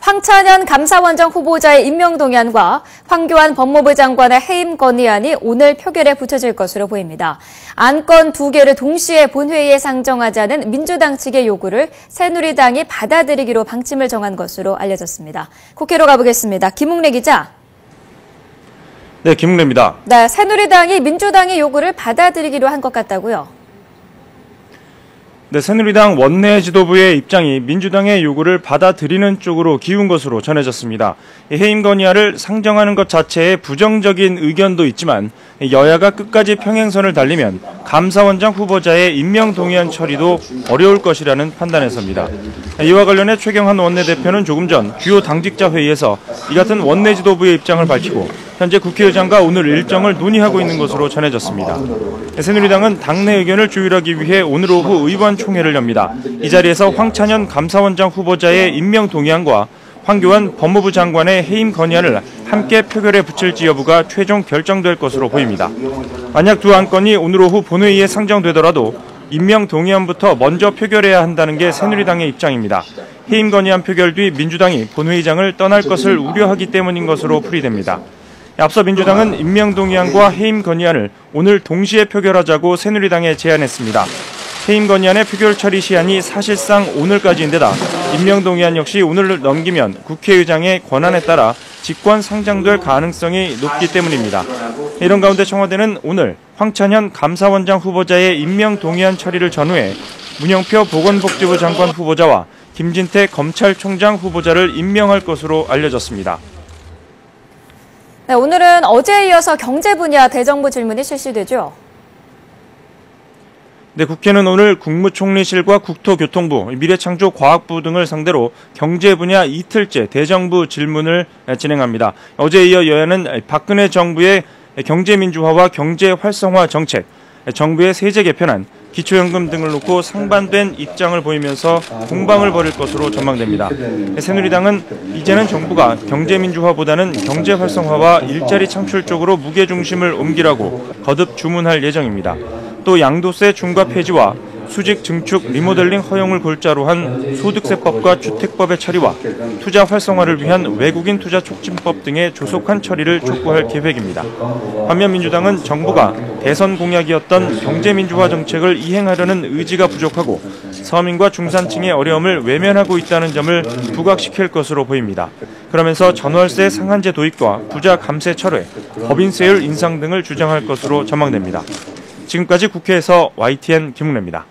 황찬현 감사원장 후보자의 임명 동의안과 황교안 법무부 장관의 해임 건의안이 오늘 표결에 붙여질 것으로 보입니다. 안건 두 개를 동시에 본회의에 상정하자는 민주당 측의 요구를 새누리당이 받아들이기로 방침을 정한 것으로 알려졌습니다. 국회로 가보겠습니다. 김웅래 기자. 네, 김웅래입니다. 네, 새누리당이 민주당의 요구를 받아들이기로 한 것 같다고요? 네, 새누리당 원내 지도부의 입장이 민주당의 요구를 받아들이는 쪽으로 기운 것으로 전해졌습니다. 해임 건의안을 상정하는 것 자체에 부정적인 의견도 있지만 여야가 끝까지 평행선을 달리면 감사원장 후보자의 임명 동의안 처리도 어려울 것이라는 판단에서입니다. 이와 관련해 최경환 원내대표는 조금 전 주요 당직자 회의에서 이 같은 원내 지도부의 입장을 밝히고 현재 국회의장과 오늘 일정을 논의하고 있는 것으로 전해졌습니다. 새누리당은 당내 의견을 조율하기 위해 오늘 오후 의원총회를 엽니다. 이 자리에서 황찬현 감사원장 후보자의 임명 동의안과 황교안 법무부 장관의 해임 건의안을 함께 표결에 붙일지 여부가 최종 결정될 것으로 보입니다. 만약 두 안건이 오늘 오후 본회의에 상정되더라도 임명 동의안부터 먼저 표결해야 한다는 게 새누리당의 입장입니다. 해임 건의안 표결 뒤 민주당이 본회의장을 떠날 것을 우려하기 때문인 것으로 풀이됩니다. 앞서 민주당은 임명 동의안과 해임 건의안을 오늘 동시에 표결하자고 새누리당에 제안했습니다. 해임 건의안의 표결 처리 시한이 사실상 오늘까지인데다 임명 동의안 역시 오늘 넘기면 국회의장의 권한에 따라 직권 상정될 가능성이 높기 때문입니다. 이런 가운데 청와대는 오늘 황찬현 감사원장 후보자의 임명 동의안 처리를 전후해 문영표 보건복지부 장관 후보자와 김진태 검찰총장 후보자를 임명할 것으로 알려졌습니다. 네, 오늘은 어제에 이어서 경제 분야 대정부 질문이 실시되죠. 네, 국회는 오늘 국무총리실과 국토교통부, 미래창조과학부 등을 상대로 경제 분야 이틀째 대정부 질문을 진행합니다. 어제에 이어 여야는 박근혜 정부의 경제민주화와 경제 활성화 정책, 정부의 세제 개편안, 기초연금 등을 놓고 상반된 입장을 보이면서 공방을 벌일 것으로 전망됩니다. 새누리당은 이제는 정부가 경제민주화보다는 경제 활성화와 일자리 창출 쪽으로 무게중심을 옮기라고 거듭 주문할 예정입니다. 또 양도세 중과 폐지와 수직 증축 리모델링 허용을 골자로 한 소득세법과 주택법의 처리와 투자 활성화를 위한 외국인 투자 촉진법 등의 조속한 처리를 촉구할 계획입니다. 반면 민주당은 정부가 대선 공약이었던 경제민주화 정책을 이행하려는 의지가 부족하고 서민과 중산층의 어려움을 외면하고 있다는 점을 부각시킬 것으로 보입니다. 그러면서 전월세 상한제 도입과 부자 감세 철회, 법인세율 인상 등을 주장할 것으로 전망됩니다. 지금까지 국회에서 YTN 김웅래입니다.